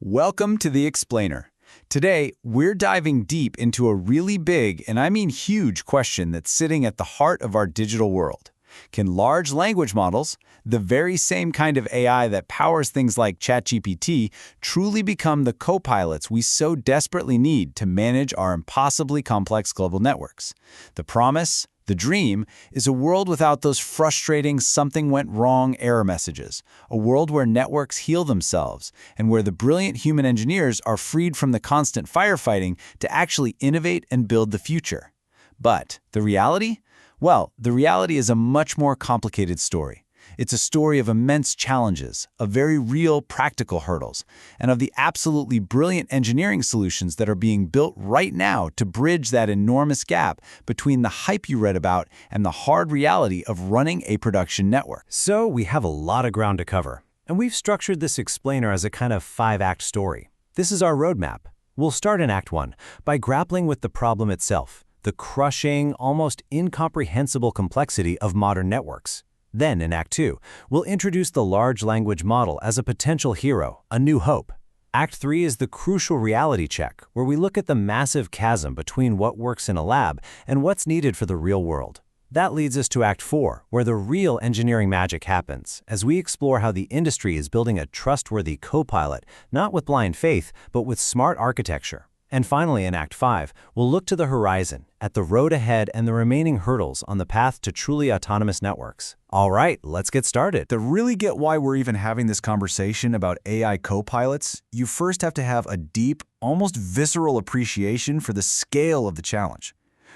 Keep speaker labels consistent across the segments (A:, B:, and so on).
A: Welcome to The Explainer. Today, we're diving deep into a really big, and I mean huge, question that's sitting at the heart of our digital world. Can large language models, the very same kind of AI that powers things like ChatGPT, truly become the co-pilots we so desperately need to manage our impossibly complex global networks? The promise, the dream, is a world without those frustrating something went wrong error messages, a world where networks heal themselves, and where the brilliant human engineers are freed from the constant firefighting to actually innovate and build the future. But the reality? Well, the reality is a much more complicated story. It's a story of immense challenges, of very real practical hurdles, and of the absolutely brilliant engineering solutions that are being built right now to bridge that enormous gap between the hype you read about and the hard reality of running a production network.
B: So we have a lot of ground to cover, and we've structured this explainer as a kind of 5-act story. This is our roadmap. We'll start in Act 1 by grappling with the problem itself, the crushing, almost incomprehensible complexity of modern networks. Then, in Act 2, we'll introduce the large language model as a potential hero, a new hope. Act 3 is the crucial reality check, where we look at the massive chasm between what works in a lab and what's needed for the real world. That leads us to Act 4, where the real engineering magic happens, as we explore how the industry is building a trustworthy co-pilot, not with blind faith, but with smart architecture. And finally, in Act 5, we'll look to the horizon, at the road ahead and the remaining hurdles on the path to truly autonomous networks. All right, let's get started.
A: To really get why we're even having this conversation about AI co-pilots, you first have to have a deep, almost visceral appreciation for the scale of the challenge.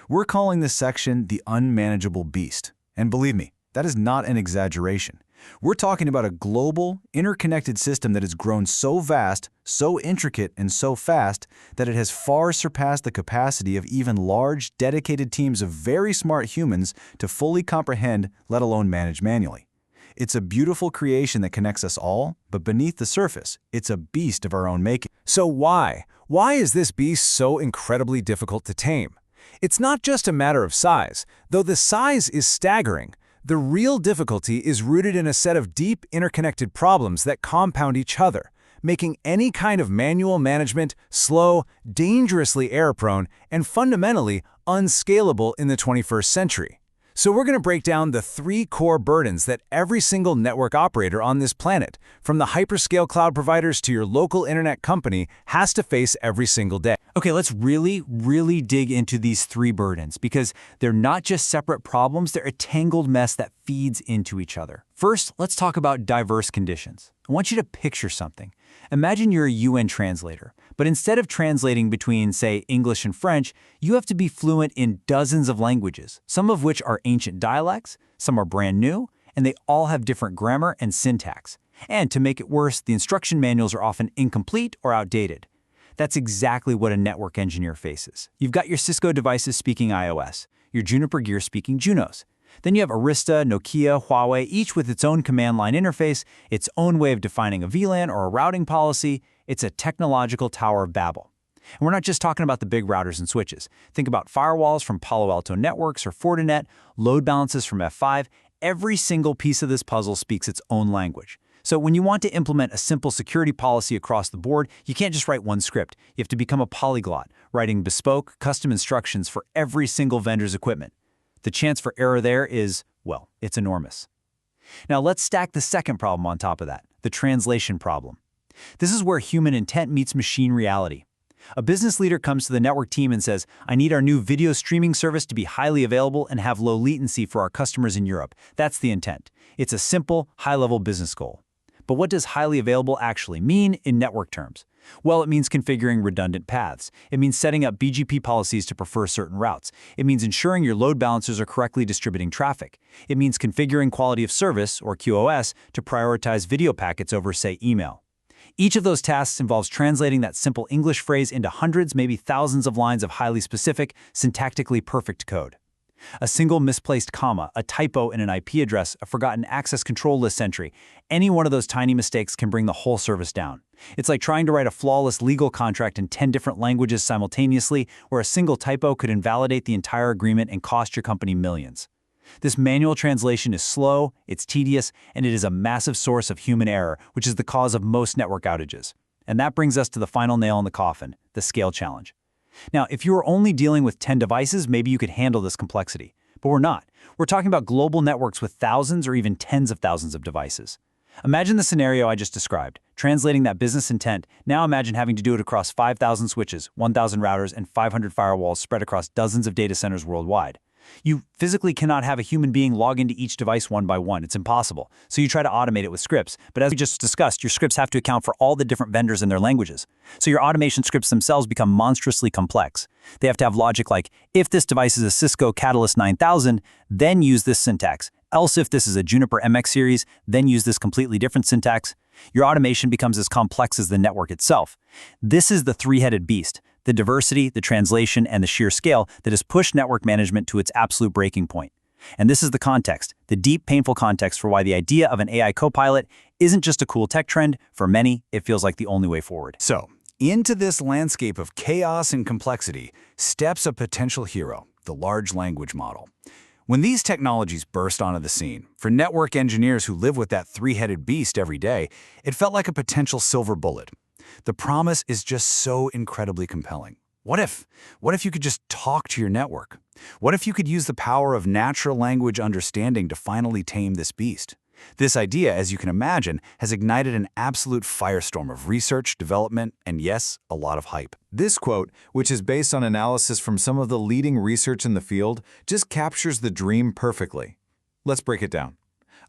A: We're calling this section the unmanageable beast. And believe me, that is not an exaggeration. We're talking about a global, interconnected system that has grown so vast, so intricate, and so fast that it has far surpassed the capacity of even large, dedicated teams of very smart humans to fully comprehend, let alone manage manually. It's a beautiful creation that connects us all, but beneath the surface, it's a beast of our own making.
B: So why? Why is this beast so incredibly difficult to tame? It's not just a matter of size, though the size is staggering. The real difficulty is rooted in a set of deep, interconnected problems that compound each other, making any kind of manual management slow, dangerously error-prone, and fundamentally unscalable in the 21st century. So we're going to break down the 3 core burdens that every single network operator on this planet, from the hyperscale cloud providers to your local internet company, has to face every single day.
A: Okay, let's really dig into these 3 burdens, because they're not just separate problems, they're a tangled mess that feeds into each other. First, let's talk about diverse conditions. I want you to picture something. Imagine you're a UN translator, but instead of translating between, say, English and French, you have to be fluent in dozens of languages, some of which are ancient dialects, some are brand new, and they all have different grammar and syntax. And to make it worse, the instruction manuals are often incomplete or outdated. That's exactly what a network engineer faces. You've got your Cisco devices speaking iOS, your Juniper gear speaking Junos. Then you have Arista, Nokia, Huawei, each with its own command line interface, its own way of defining a VLAN or a routing policy. It's a technological Tower of Babel. And we're not just talking about the big routers and switches. Think about firewalls from Palo Alto Networks or Fortinet, load balances from F5. Every single piece of this puzzle speaks its own language. So when you want to implement a simple security policy across the board, you can't just write one script. You have to become a polyglot, writing bespoke, custom instructions for every single vendor's equipment. The chance for error there is, well, it's enormous. Now let's stack the second problem on top of that, the translation problem. This is where human intent meets machine reality. A business leader comes to the network team and says, I need our new video streaming service to be highly available and have low latency for our customers in Europe. That's the intent. It's a simple, high-level business goal. But what does highly available actually mean in network terms? Well, it means configuring redundant paths. It means setting up BGP policies to prefer certain routes. It means ensuring your load balancers are correctly distributing traffic. It means configuring quality of service, or QoS, to prioritize video packets over, say, email. Each of those tasks involves translating that simple English phrase into hundreds, maybe thousands of lines of highly specific, syntactically perfect code. A single misplaced comma, a typo in an IP address, a forgotten access control list entry. Any one of those tiny mistakes can bring the whole service down. It's like trying to write a flawless legal contract in 10 different languages simultaneously, where a single typo could invalidate the entire agreement and cost your company millions. This manual translation is slow, it's tedious, and it is a massive source of human error, which is the cause of most network outages. And that brings us to the final nail in the coffin, the scale challenge. Now, if you were only dealing with 10 devices, maybe you could handle this complexity. But we're not. We're talking about global networks with thousands or even tens of thousands of devices. Imagine the scenario I just described. Translating that business intent, now imagine having to do it across 5,000 switches, 1,000 routers, and 500 firewalls spread across dozens of data centers worldwide. You physically cannot have a human being log into each device one by one. It's impossible. So you try to automate it with scripts. But as we just discussed, your scripts have to account for all the different vendors and their languages. So your automation scripts themselves become monstrously complex. They have to have logic like, if this device is a Cisco Catalyst 9000, then use this syntax. Else if this is a Juniper MX series, then use this completely different syntax. Your automation becomes as complex as the network itself. This is the three-headed beast. The diversity, the translation, and the sheer scale that has pushed network management to its absolute breaking point. And this is the context, the deep, painful context for why the idea of an AI copilot isn't just a cool tech trend. For many, it feels like the only way forward.
C: So, into this landscape of chaos and complexity steps a potential hero, the large language model. When these technologies burst onto the scene, for network engineers who live with that three-headed beast every day, it felt like a potential silver bullet. The promise is just so incredibly compelling. What if you could just talk to your network? What if you could use the power of natural language understanding to finally tame this beast? This idea, as you can imagine, has ignited an absolute firestorm of research, development, and yes, a lot of hype.
D: This quote, which is based on analysis from some of the leading research in the field, just captures the dream perfectly. Let's break it down.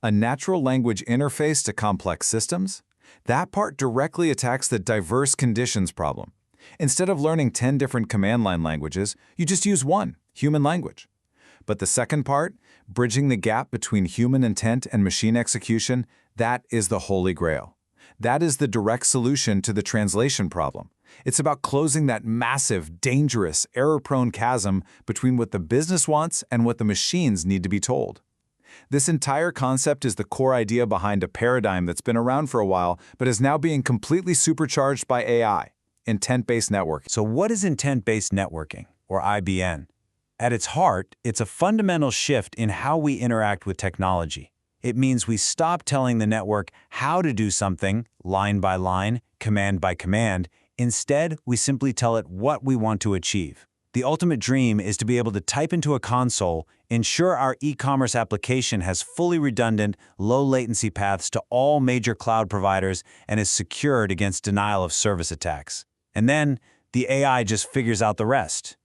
D: A natural language interface to complex systems? That part directly attacks the diverse conditions problem. Instead of learning 10 different command line languages, you just use one, human language. But the second part, bridging the gap between human intent and machine execution, that is the holy grail. That is the direct solution to the translation problem. It's about closing that massive, dangerous, error-prone chasm between what the business wants and what the machines need to be told. This entire concept is the core idea behind a paradigm that's been around for a while, but is now being completely supercharged by AI, intent-based networking.
B: So what is intent-based networking, or IBN? At its heart, it's a fundamental shift in how we interact with technology. It means we stop telling the network how to do something, line by line, command by command. Instead, we simply tell it what we want to achieve. The ultimate dream is to be able to type into a console, ensure our e-commerce application has fully redundant, low-latency paths to all major cloud providers and is secured against denial of service attacks. And then, the AI just figures out the rest.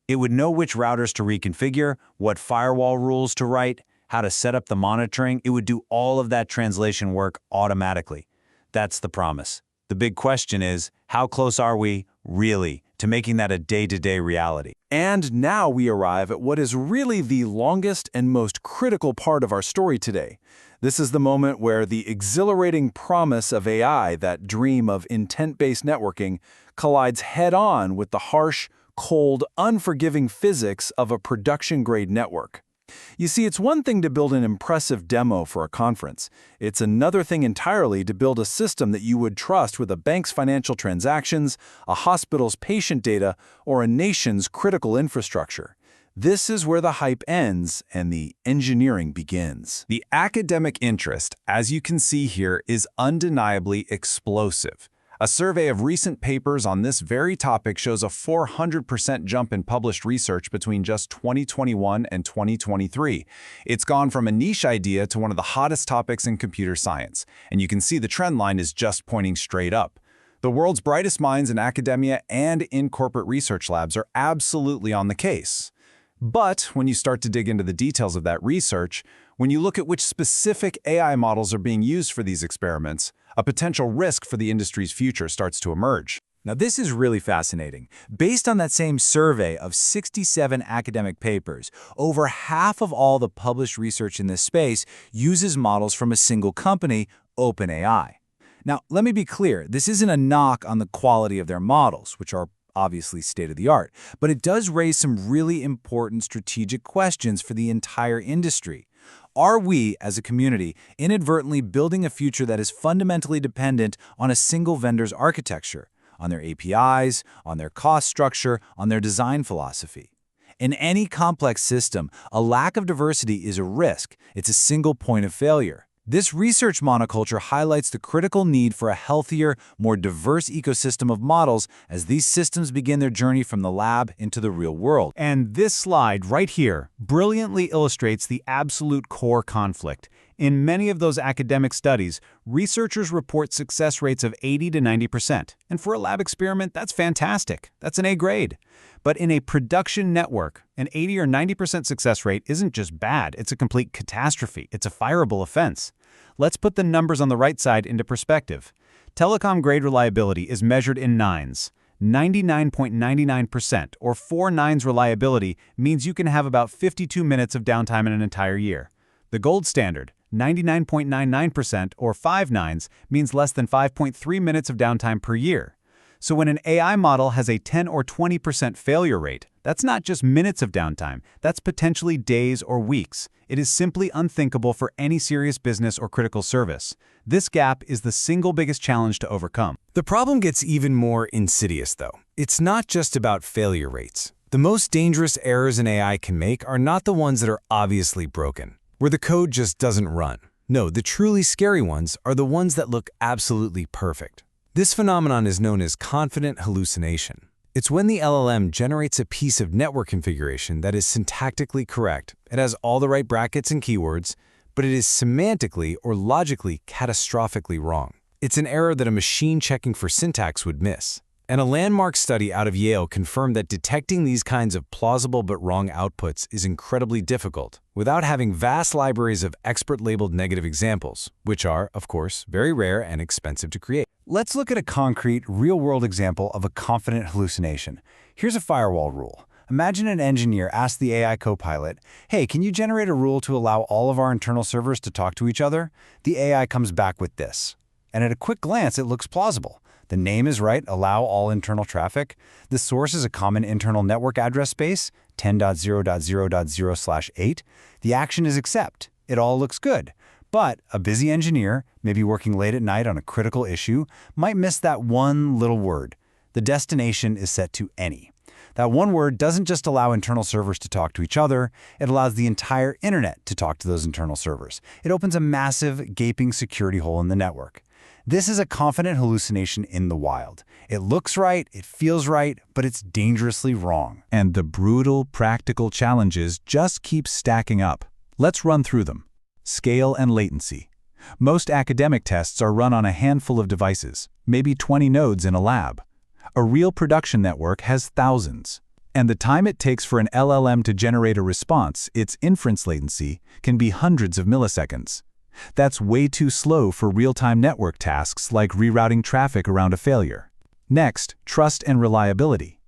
B: It would know which routers to reconfigure, what firewall rules to write, how to set up the monitoring. It would do all of that translation work automatically. That's the promise. The big question is, how close are we, really, to making that a day-to-day reality?
D: And now we arrive at what is really the longest and most critical part of our story today. This is the moment where the exhilarating promise of AI, that dream of intent-based networking, collides head-on with the harsh, cold, unforgiving physics of a production-grade network. You see, it's one thing to build an impressive demo for a conference. It's another thing entirely to build a system that you would trust with a bank's financial transactions, a hospital's patient data, or a nation's critical infrastructure. This is where the hype ends and the engineering begins.
C: The academic interest, as you can see here, is undeniably explosive. A survey of recent papers on this very topic shows a 400% jump in published research between just 2021 and 2023. It's gone from a niche idea to one of the hottest topics in computer science, and you can see the trend line is just pointing straight up. The world's brightest minds in academia and in corporate research labs are absolutely on the case. But when you start to dig into the details of that research, when you look at which specific AI models are being used for these experiments, a potential risk for the industry's future starts to emerge.
A: Now, this is really fascinating. Based on that same survey of 67 academic papers, over half of all the published research in this space uses models from a single company, OpenAI. Now, let me be clear, this isn't a knock on the quality of their models, which are obviously state-of-the-art, but it does raise some really important strategic questions for the entire industry. Are we, as a community, inadvertently building a future that is fundamentally dependent on a single vendor's architecture, on their APIs, on their cost structure, on their design philosophy? In any complex system, a lack of diversity is a risk. It's a single point of failure.
D: This research monoculture highlights the critical need for a healthier, more diverse ecosystem of models as these systems begin their journey from the lab into the real world.
A: And this slide right here brilliantly illustrates the absolute core conflict. In many of those academic studies, researchers report success rates of 80 to 90%. And for a lab experiment, that's fantastic. That's an A grade. But in a production network, an 80 or 90% success rate isn't just bad, it's a complete catastrophe. It's a fireable offense. Let's put the numbers on the right side into perspective. Telecom-grade reliability is measured in nines. 99.99%, or 4 nines reliability, means you can have about 52 minutes of downtime in an entire year. The gold standard, 99.99%, or 5 nines, means less than 5.3 minutes of downtime per year. So when an AI model has a 10 or 20% failure rate, that's not just minutes of downtime, that's potentially days or weeks. It is simply unthinkable for any serious business or critical service. This gap is the single biggest challenge to overcome.
B: The problem gets even more insidious, though. It's not just about failure rates. The most dangerous errors an AI can make are not the ones that are obviously broken, where the code just doesn't run. No, the truly scary ones are the ones that look absolutely perfect. This phenomenon is known as confident hallucination. It's when the LLM generates a piece of network configuration that is syntactically correct. It has all the right brackets and keywords, but it is semantically or logically catastrophically wrong. It's an error that a machine checking for syntax would miss. And a landmark study out of Yale confirmed that detecting these kinds of plausible but wrong outputs is incredibly difficult, without having vast libraries of expert-labeled negative examples, which are, of course, very rare and expensive to create.
A: Let's look at a concrete, real-world example of a confident hallucination. Here's a firewall rule. Imagine an engineer asks the AI copilot, "Hey, can you generate a rule to allow all of our internal servers to talk to each other?" The AI comes back with this. And at a quick glance, it looks plausible. The name is right, allow all internal traffic. The source is a common internal network address space, 10.0.0.0/8. The action is accept. It all looks good. But a busy engineer, maybe working late at night on a critical issue, might miss that one little word. The destination is set to any. That one word doesn't just allow internal servers to talk to each other, it allows the entire internet to talk to those internal servers. It opens a massive, gaping security hole in the network. This is a confident hallucination in the wild. It looks right, it feels right, but it's dangerously wrong.
C: And the brutal, practical challenges just keep stacking up. Let's run through them. Scale and latency. Most academic tests are run on a handful of devices, maybe 20 nodes in a lab. A real production network has thousands. And the time it takes for an LLM to generate a response, its inference latency, can be hundreds of milliseconds. That's way too slow for real-time network tasks like rerouting traffic around a failure. Next, trust and reliability.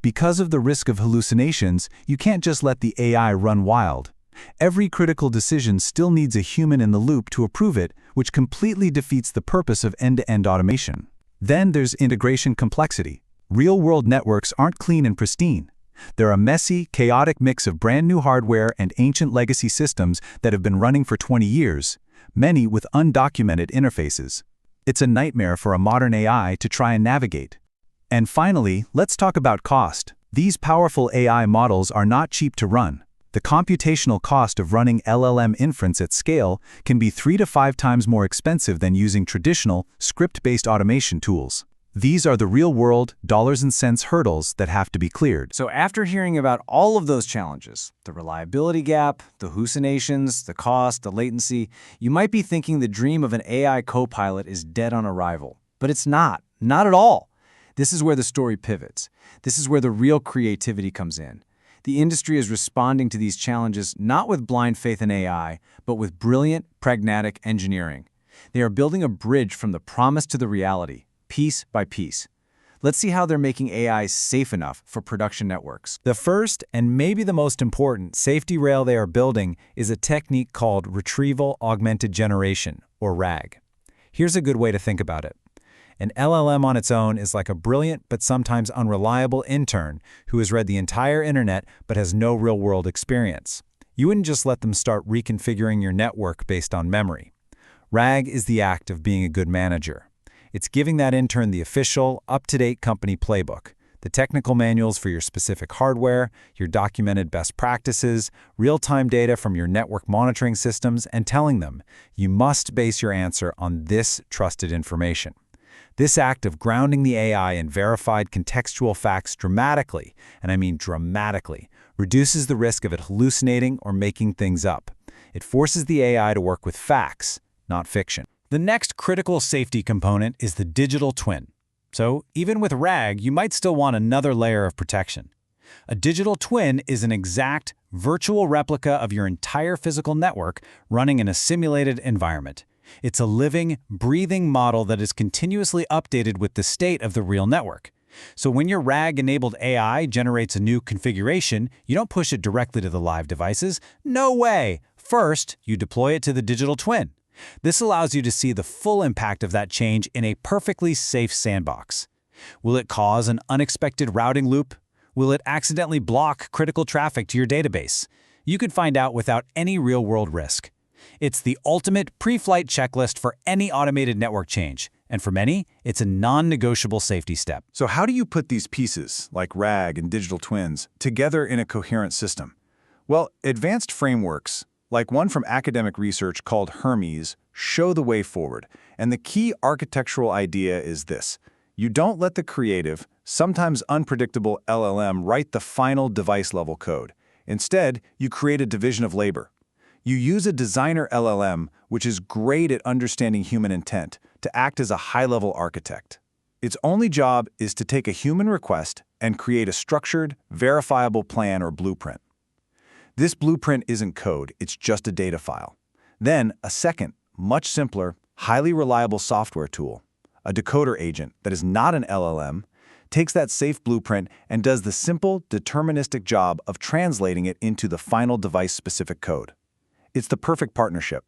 C: Because of the risk of hallucinations, you can't just let the AI run wild. Every critical decision still needs a human in the loop to approve it, which completely defeats the purpose of end-to-end automation. Then there's integration complexity. Real-world networks aren't clean and pristine. They're a messy, chaotic mix of brand-new hardware and ancient legacy systems that have been running for 20 years, many with undocumented interfaces. It's a nightmare for a modern AI to try and navigate. And finally, let's talk about cost. These powerful AI models are not cheap to run. The computational cost of running LLM inference at scale can be 3 to 5 times more expensive than using traditional, script-based automation tools. These are the real-world, dollars and cents hurdles that have to be cleared.
A: So after hearing about all of those challenges, the reliability gap, the hallucinations, the cost, the latency, you might be thinking the dream of an AI copilot is dead on arrival. But it's not at all. This is where the story pivots. This is where the real creativity comes in. The industry is responding to these challenges not with blind faith in AI, but with brilliant, pragmatic engineering. They are building a bridge from the promise to the reality, piece by piece. Let's see how they're making AI safe enough for production networks.
B: The first, and maybe the most important, safety rail they are building is a technique called Retrieval Augmented Generation, or RAG. Here's a good way to think about it. An LLM on its own is like a brilliant but sometimes unreliable intern who has read the entire internet but has no real-world experience. You wouldn't just let them start reconfiguring your network based on memory. RAG is the act of being a good manager. It's giving that intern the official, up-to-date company playbook, The technical manuals for your specific hardware, your documented best practices, real-time data from your network monitoring systems, and telling them, you must base your answer on this trusted information. This act of grounding the AI in verified contextual facts dramatically, and I mean dramatically, reduces the risk of it hallucinating or making things up. It forces the AI to work with facts, not fiction. The next critical safety component is the digital twin. So even with RAG, you might still want another layer of protection. A digital twin is an exact, virtual replica of your entire physical network running in a simulated environment. It's a living, breathing model that is continuously updated with the state of the real network. So when your RAG-enabled AI generates a new configuration, you don't push it directly to the live devices. No way! First, you deploy it to the digital twin. This allows you to see the full impact of that change in a perfectly safe sandbox. Will it cause an unexpected routing loop? Will it accidentally block critical traffic to your database? You could find out without any real-world risk. It's the ultimate pre-flight checklist for any automated network change, and for many, it's a non-negotiable safety step.
C: So how do you put these pieces, like RAG and digital twins, together in a coherent system? Well, advanced frameworks, like one from academic research called Hermes, show the way forward. And the key architectural idea is this. You don't let the creative, sometimes unpredictable LLM write the final device-level code. Instead, you create a division of labor. You use a designer LLM, which is great at understanding human intent, to act as a high-level architect. Its only job is to take a human request and create a structured, verifiable plan or blueprint. This blueprint isn't code, it's just a data file. Then, a second, much simpler, highly reliable software tool, a decoder agent that is not an LLM, takes that safe blueprint and does the simple, deterministic job of translating it into the final device-specific code. It's the perfect partnership.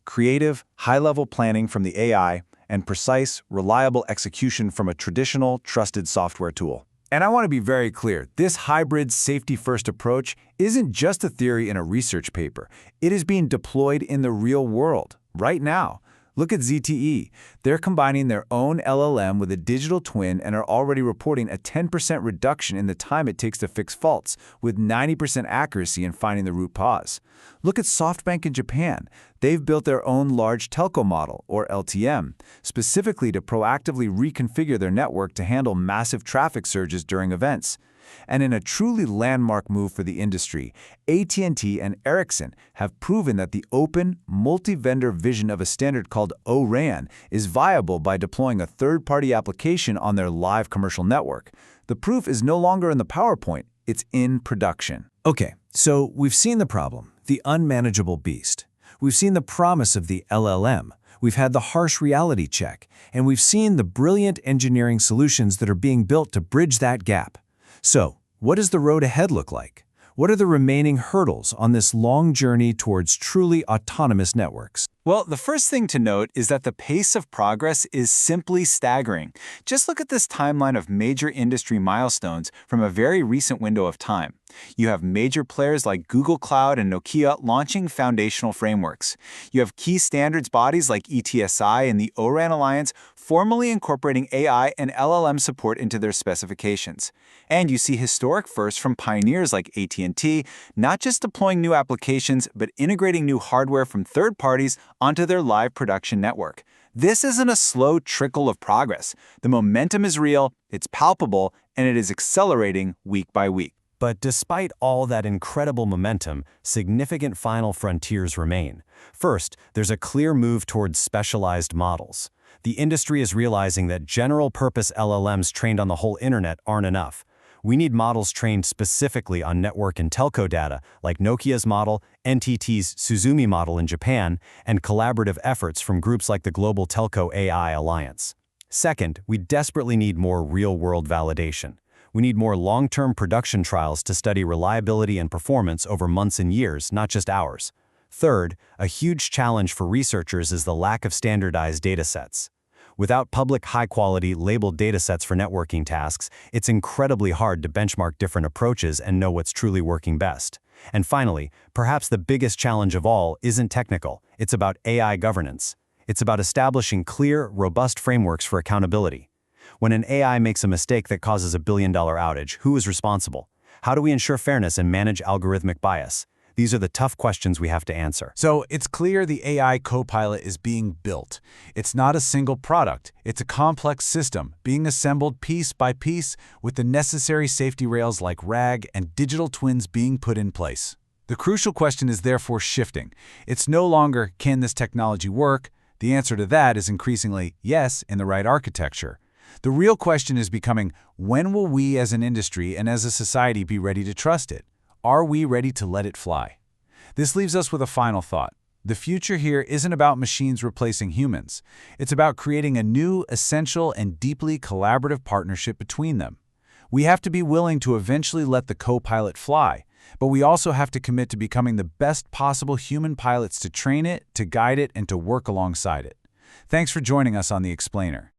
C: Creative, high-level planning from the AI and precise, reliable execution from a traditional, trusted software tool.
D: And I want to be very clear, this hybrid safety-first approach isn't just a theory in a research paper. It is being deployed in the real world, right now. Look at ZTE. They're combining their own LLM with a digital twin and are already reporting a 10% reduction in the time it takes to fix faults, with 90% accuracy in finding the root cause. Look at SoftBank in Japan. They've built their own large telco model, or LTM, specifically to proactively reconfigure their network to handle massive traffic surges during events. And in a truly landmark move for the industry, AT&T and Ericsson have proven that the open, multi-vendor vision of a standard called O-RAN is viable by deploying a third-party application on their live commercial network. The proof is no longer in the PowerPoint, it's in production.
B: Okay, so we've seen the problem, the unmanageable beast. We've seen the promise of the LLM. We've had the harsh reality check, and we've seen the brilliant engineering solutions that are being built to bridge that gap. So, what does the road ahead look like? What are the remaining hurdles on this long journey towards truly autonomous networks?
A: Well, the first thing to note is that the pace of progress is simply staggering. Just look at this timeline of major industry milestones from a very recent window of time. You have major players like Google Cloud and Nokia launching foundational frameworks. You have key standards bodies like ETSI and the O-RAN Alliance formally incorporating AI and LLM support into their specifications. And you see historic firsts from pioneers like AT&T, not just deploying new applications, but integrating new hardware from third parties onto their live production network. This isn't a slow trickle of progress. The momentum is real, it's palpable, and it is accelerating week by week.
B: But despite all that incredible momentum, significant final frontiers remain. First, there's a clear move towards specialized models. The industry is realizing that general-purpose LLMs trained on the whole internet aren't enough. We need models trained specifically on network and telco data, like Nokia's model, NTT's Suzumi model in Japan, and collaborative efforts from groups like the Global Telco AI Alliance. Second, we desperately need more real-world validation. We need more long-term production trials to study reliability and performance over months and years, not just hours. Third, a huge challenge for researchers is the lack of standardized datasets. Without public, high-quality, labeled datasets for networking tasks, it's incredibly hard to benchmark different approaches and know what's truly working best. And finally, perhaps the biggest challenge of all isn't technical. It's about AI governance. It's about establishing clear, robust frameworks for accountability. When an AI makes a mistake that causes a billion-dollar outage, who is responsible? How do we ensure fairness and manage algorithmic bias? These are the tough questions we have to answer.
C: So it's clear the AI copilot is being built. It's not a single product. It's a complex system being assembled piece by piece with the necessary safety rails like RAG and digital twins being put in place. The crucial question is therefore shifting. It's no longer, can this technology work? The answer to that is increasingly yes in the right architecture. The real question is becoming, when will we as an industry and as a society be ready to trust it? Are we ready to let it fly? This leaves us with a final thought. The future here isn't about machines replacing humans. It's about creating a new, essential, and deeply collaborative partnership between them. We have to be willing to eventually let the co-pilot fly, but we also have to commit to becoming the best possible human pilots to train it, to guide it, and to work alongside it. Thanks for joining us on The Explainer.